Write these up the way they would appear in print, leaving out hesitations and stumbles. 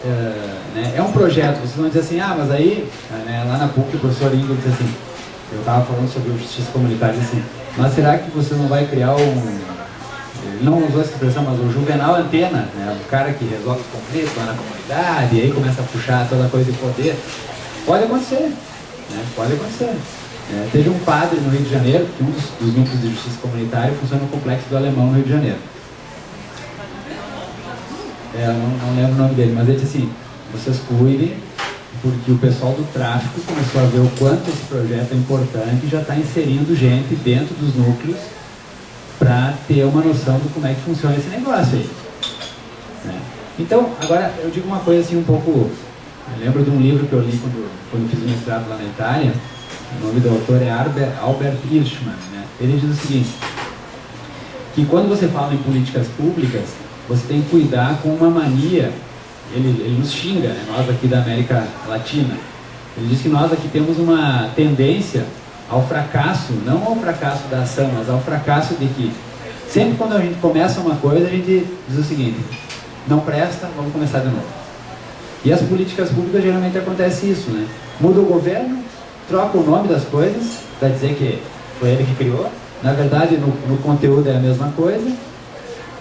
né, é um projeto, vocês vão dizer assim, ah, mas aí, né, lá na PUC o professor Ingo disse assim, eu estava falando sobre justiça comunitária, assim, mas será que você não vai criar ele não usou essa expressão, mas o Juvenal Antena, né, o cara que resolve os conflitos lá na comunidade, e aí começa a puxar toda coisa de poder. Pode acontecer, né, pode acontecer. Teve um padre no Rio de Janeiro, que um dos núcleos de justiça comunitária funciona no Complexo do Alemão, no Rio de Janeiro. Não lembro o nome dele, mas ele disse assim, vocês cuidem, porque o pessoal do tráfico começou a ver o quanto esse projeto é importante e já está inserindo gente dentro dos núcleos para ter uma noção de como é que funciona esse negócio aí. Então, agora, eu digo uma coisa assim um pouco... Eu lembro de um livro que eu li quando fiz o mestrado lá na Itália. O nome do autor é Albert Hirschman, né? Ele diz o seguinte, que quando você fala em políticas públicas, você tem que cuidar com uma mania. Ele nos xinga, né? Nós aqui da América Latina. Ele diz que nós aqui temos uma tendência ao fracasso, não ao fracasso da ação, mas ao fracasso de que sempre quando a gente começa uma coisa, a gente diz o seguinte, não presta, vamos começar de novo. E as políticas públicas geralmente acontece isso, né? Muda o governo, troca o nome das coisas, para dizer que foi ele que criou, na verdade no conteúdo é a mesma coisa,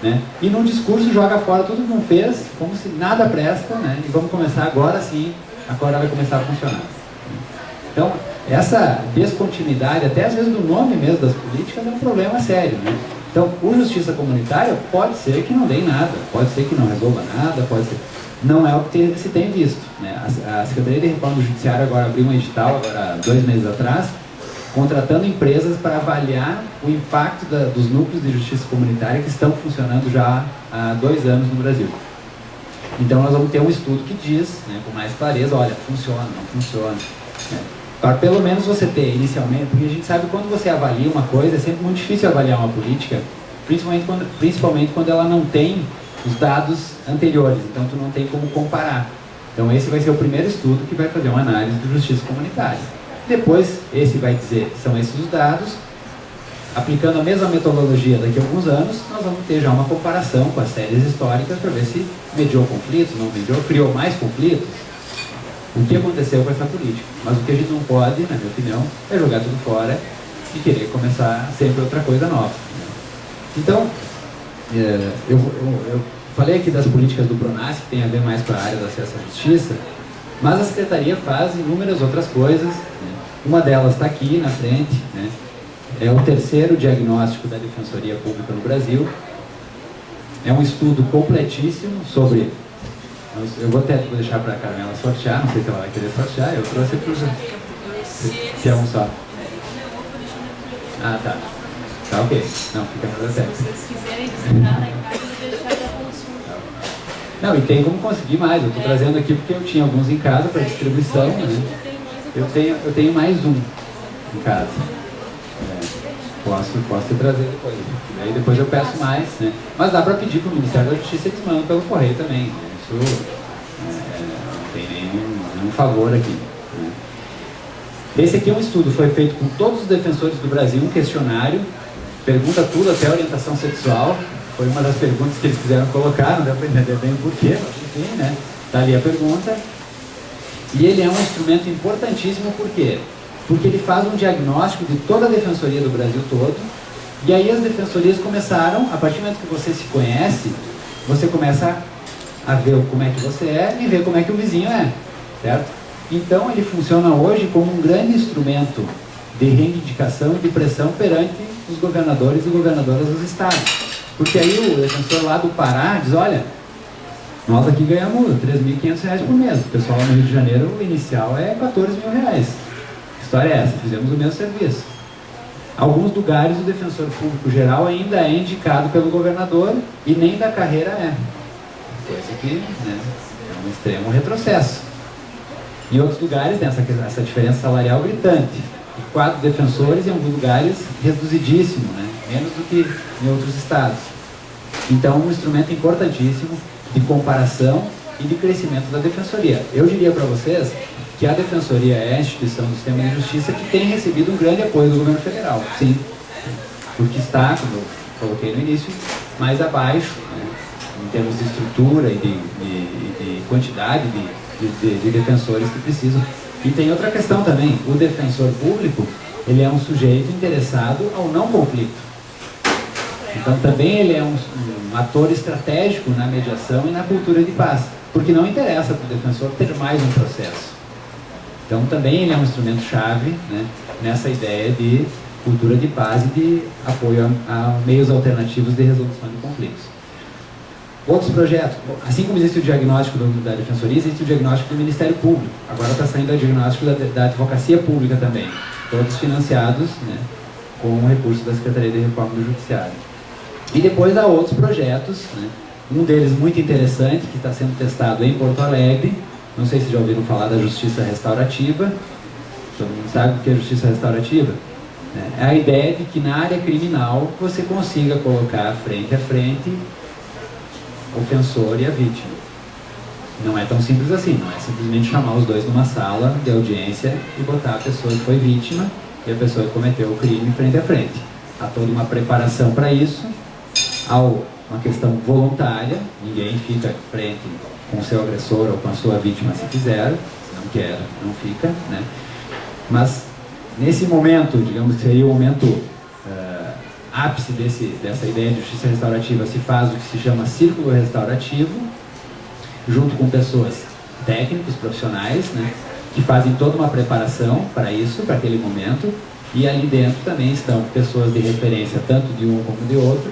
né? E no discurso joga fora tudo que não fez, como se nada presta, né? E vamos começar agora sim, agora vai começar a funcionar. Então, essa descontinuidade, até às vezes do nome mesmo das políticas, é um problema sério, né? Então, o justiça comunitária pode ser que não dê em nada, pode ser que não resolva nada, pode ser... Não é o que se tem visto, né? A Secretaria de Reforma do Judiciário agora abriu um edital, agora 2 meses atrás, contratando empresas para avaliar o impacto dos núcleos de justiça comunitária que estão funcionando já há 2 anos no Brasil. Então nós vamos ter um estudo que diz, né, com mais clareza, olha, funciona, não funciona. Né? Para pelo menos você ter inicialmente, porque a gente sabe que quando você avalia uma coisa, é sempre muito difícil avaliar uma política, principalmente quando ela não tem os dados anteriores, então tu não tem como comparar. Então esse vai ser o primeiro estudo que vai fazer uma análise de justiça comunitária. Depois, esse vai dizer, são esses os dados, aplicando a mesma metodologia daqui a alguns anos, nós vamos ter já uma comparação com as séries históricas para ver se mediou conflitos, não mediou, criou mais conflitos, o que aconteceu com essa política. Mas o que a gente não pode, na minha opinião, é jogar tudo fora e querer começar sempre outra coisa nova. Então, eu falei aqui das políticas do PRONASSE, que tem a ver mais com a área do acesso à justiça, mas a Secretaria faz inúmeras outras coisas, né? Uma delas está aqui na frente, né? É o 3º diagnóstico da Defensoria Pública no Brasil. É um estudo completíssimo sobre... Eu vou deixar para a Carmela sortear, não sei se ela vai querer sortear, eu trouxe para o... Se é um só. Ah, tá. Tá ok. Não, fica mais certo. Se vocês quiserem visitar lá em casa, eu vou deixar para consulta. Não, e tem como conseguir mais. Eu estou trazendo aqui porque eu tinha alguns em casa para distribuição, né? Eu tenho mais um em casa. Posso te trazer depois. Aí depois eu peço mais, né? Mas dá para pedir para o Ministério da Justiça, eles mandam pelo correio também. Né? Isso não tem nenhum favor aqui. Né? Esse aqui é um estudo, foi feito com todos os defensores do Brasil, um questionário, pergunta tudo, até orientação sexual. Foi uma das perguntas que eles quiseram colocar, não deu para entender bem o porquê, mas enfim, né? Está ali a pergunta. E ele é um instrumento importantíssimo, por quê? Porque ele faz um diagnóstico de toda a defensoria do Brasil todo, e aí as defensorias começaram, a partir do momento que você se conhece, você começa a ver como é que você é e ver como é que o vizinho é, certo? Então ele funciona hoje como um grande instrumento de reivindicação e de pressão perante os governadores e governadoras dos estados. Porque aí o defensor lá do Pará diz, olha, nós aqui ganhamos R$3.500 por mês, o pessoal no Rio de Janeiro, o inicial é R$14.000. A história é essa, fizemos o mesmo serviço. Alguns lugares o defensor público geral ainda é indicado pelo governador e nem da carreira é. Coisa que, né, é um extremo retrocesso. Em outros lugares, né, essa diferença salarial gritante. E 4 defensores em alguns lugares reduzidíssimo, né, menos do que em outros estados. Então, um instrumento importantíssimo de comparação e de crescimento da defensoria. Eu diria para vocês que a defensoria é a instituição do sistema de justiça que tem recebido um grande apoio do governo federal, sim, porque está, como eu coloquei no início, mais abaixo, né, em termos de estrutura e de quantidade de defensores que precisam. E tem outra questão também, o defensor público, ele é um sujeito interessado ao não conflito. Então também ele é um ator estratégico na mediação e na cultura de paz, porque não interessa para o defensor ter mais um processo. Então também ele é um instrumento-chave, né, nessa ideia de cultura de paz e de apoio a meios alternativos de resolução de conflitos. Outros projetos, assim como existe o diagnóstico da Defensoria, existe o diagnóstico do Ministério Público. Agora está saindo o diagnóstico da Advocacia Pública também, todos financiados, né, com o recurso da Secretaria de Reforma do Judiciário. E depois há outros projetos, né, um deles muito interessante, que está sendo testado em Porto Alegre. Não sei se já ouviram falar da Justiça Restaurativa. Todo mundo sabe o que é Justiça Restaurativa? É a ideia de que na área criminal você consiga colocar frente a frente o ofensor e a vítima. Não é tão simples assim, não é simplesmente chamar os dois numa sala de audiência e botar a pessoa que foi vítima e a pessoa que cometeu o crime frente a frente. Há toda uma preparação para isso, há uma questão voluntária, ninguém fica frente com o seu agressor ou com a sua vítima se quiser, se não quer, não fica, né? Mas nesse momento, digamos que seria o momento ápice dessa ideia de justiça restaurativa, se faz o que se chama círculo restaurativo, junto com pessoas técnicos, profissionais, né, que fazem toda uma preparação para isso, para aquele momento, e ali dentro também estão pessoas de referência, tanto de um como de outro,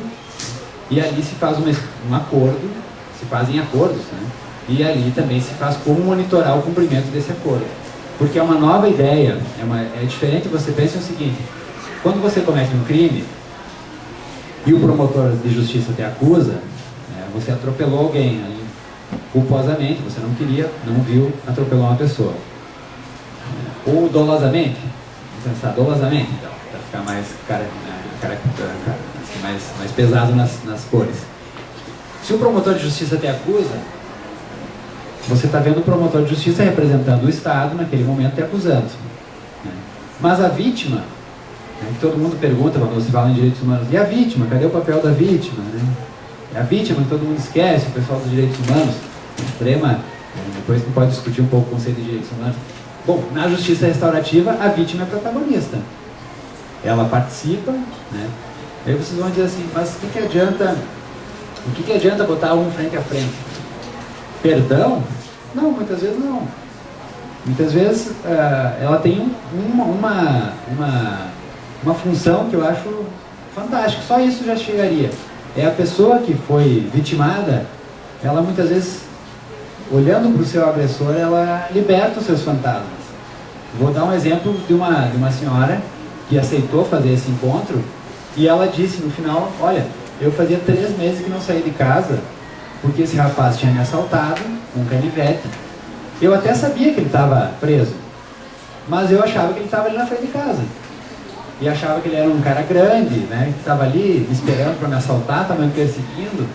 e ali se faz um acordo, se fazem acordos, né, e ali também se faz como monitorar o cumprimento desse acordo. Porque é uma nova ideia, é diferente. Você pensa o seguinte: quando você comete um crime e o promotor de justiça te acusa, você atropelou alguém ali, culposamente, você não queria, não viu, atropelou uma pessoa. Ou dolosamente, vamos pensar dolosamente, então, para ficar mais pesado nas cores. Se o promotor de justiça te acusa, você está vendo o promotor de justiça representando o Estado naquele momento te acusando. Mas a vítima, que todo mundo pergunta quando você fala em direitos humanos, e a vítima? Cadê o papel da vítima? É a vítima que todo mundo esquece, o pessoal dos direitos humanos, extrema, depois não pode discutir um pouco o conceito de direitos humanos. Bom, na justiça restaurativa, a vítima é protagonista. Ela participa, né? Aí vocês vão dizer assim, mas o que adianta botar um frente a frente? Perdão? Não, muitas vezes não. Muitas vezes ela tem uma função que eu acho fantástica. Só isso já chegaria. É a pessoa que foi vitimada, ela muitas vezes, olhando para o seu agressor, ela liberta os seus fantasmas. Vou dar um exemplo de uma senhora que aceitou fazer esse encontro e ela disse no final: olha, eu fazia 3 meses que não saí de casa porque esse rapaz tinha me assaltado com um canivete. Eu até sabia que ele estava preso, mas eu achava que ele estava ali na frente de casa. E achava que ele era um cara grande, né, que estava ali me esperando para me assaltar, estava me perseguindo.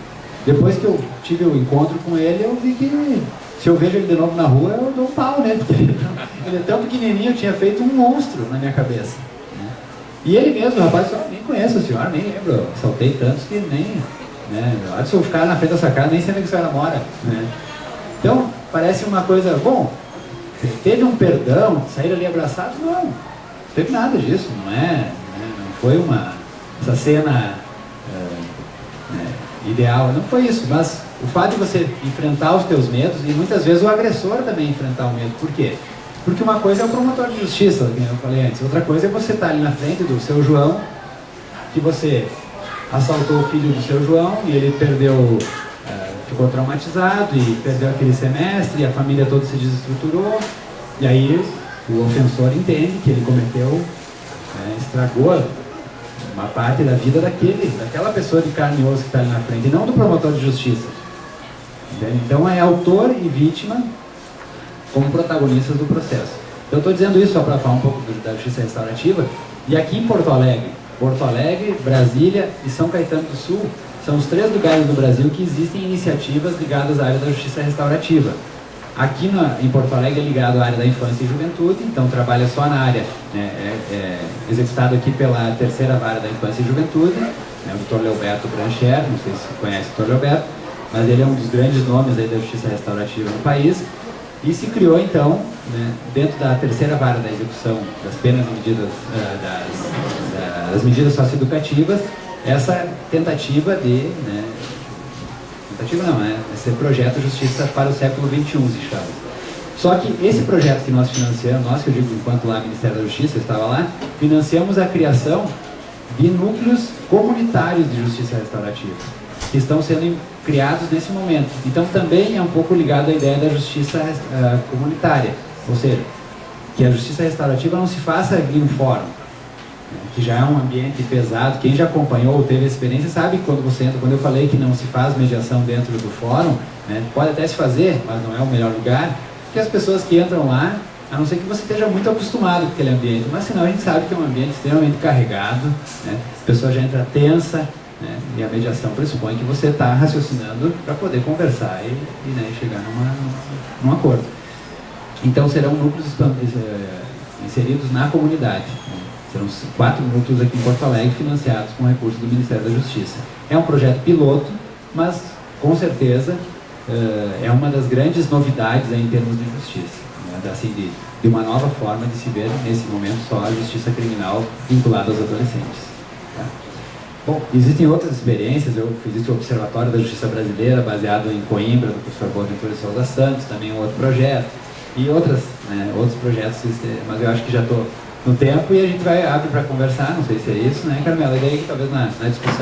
Depois que eu tive o encontro com ele, eu vi que se eu vejo ele de novo na rua, eu dou um pau, né? Porque ele é tão pequenininho, eu tinha feito um monstro na minha cabeça. Né? E ele mesmo, rapaz, eu nem conheço a senhora, nem lembro. Eu assaltei tantos que nem... Né? Se eu ficar na frente dessa casa, nem sei onde a senhora mora. Né? Então, parece uma coisa... Bom, teve um perdão, sair ali abraçados? Não, teve nada disso. Não foi essa cena ideal, não foi isso. Mas o fato de você enfrentar os teus medos, e muitas vezes o agressor também enfrentar o medo. Por quê? Porque uma coisa é o promotor de justiça, como eu falei antes. Outra coisa é você estar ali na frente do seu João, que você assaltou o filho do seu João e ele perdeu, ficou traumatizado e perdeu aquele semestre e a família toda se desestruturou. E aí o ofensor entende que ele cometeu, estragou uma parte da vida daquela pessoa de carne e osso que está ali na frente, e não do promotor de justiça. Entende? Então é autor e vítima como protagonistas do processo. Eu estou dizendo isso só para falar um pouco da justiça restaurativa. E aqui em Porto Alegre, Brasília e São Caetano do Sul são os 3 lugares do Brasil que existem iniciativas ligadas à área da justiça restaurativa. Aqui em Porto Alegre é ligado à área da infância e juventude, então trabalha só na área, executado aqui pela 3ª Vara da Infância e Juventude, o Dr. Leoberto Brancher, não sei se conhece o Dr. Leoberto, mas ele é um dos grandes nomes aí da justiça restaurativa no país. E se criou, então, né, dentro da terceira vara da execução das penas e medidas, das medidas socioeducativas, essa tentativa de... Né, tentativa não, é esse projeto Justiça para o Século XXI, se chama. Só que esse projeto que nós financiamos, nós que eu digo enquanto lá Ministério da Justiça, eu estava lá, financiamos a criação de núcleos comunitários de justiça restaurativa, que estão sendo criados nesse momento. Então também é um pouco ligado à ideia da justiça comunitária, ou seja, que a justiça restaurativa não se faça em um fórum, né, que já é um ambiente pesado. Quem já acompanhou ou teve experiência sabe que quando você entra, quando eu falei que não se faz mediação dentro do fórum, né, pode até se fazer, mas não é o melhor lugar, porque as pessoas que entram lá, a não ser que você esteja muito acostumado com aquele ambiente, mas senão a gente sabe que é um ambiente extremamente carregado, né, a pessoa já entra tensa, né, e a mediação pressupõe que você está raciocinando para poder conversar e né, chegar num acordo. Então serão núcleos inseridos na comunidade. Né? Serão 4 núcleos aqui em Porto Alegre financiados com recursos do Ministério da Justiça. É um projeto piloto, mas com certeza é uma das grandes novidades aí, em termos de justiça. Né? Assim, de uma nova forma de se ver nesse momento só a justiça criminal vinculada aos adolescentes. Tá? Bom, existem outras experiências. Eu fiz o Observatório da Justiça Brasileira, baseado em Coimbra, do professor Boaventura de Souza Santos, também um outro projeto, e outros projetos, mas eu acho que já estou no tempo e a gente vai abrir para conversar, não sei se é isso, né, Carmela? E daí talvez na discussão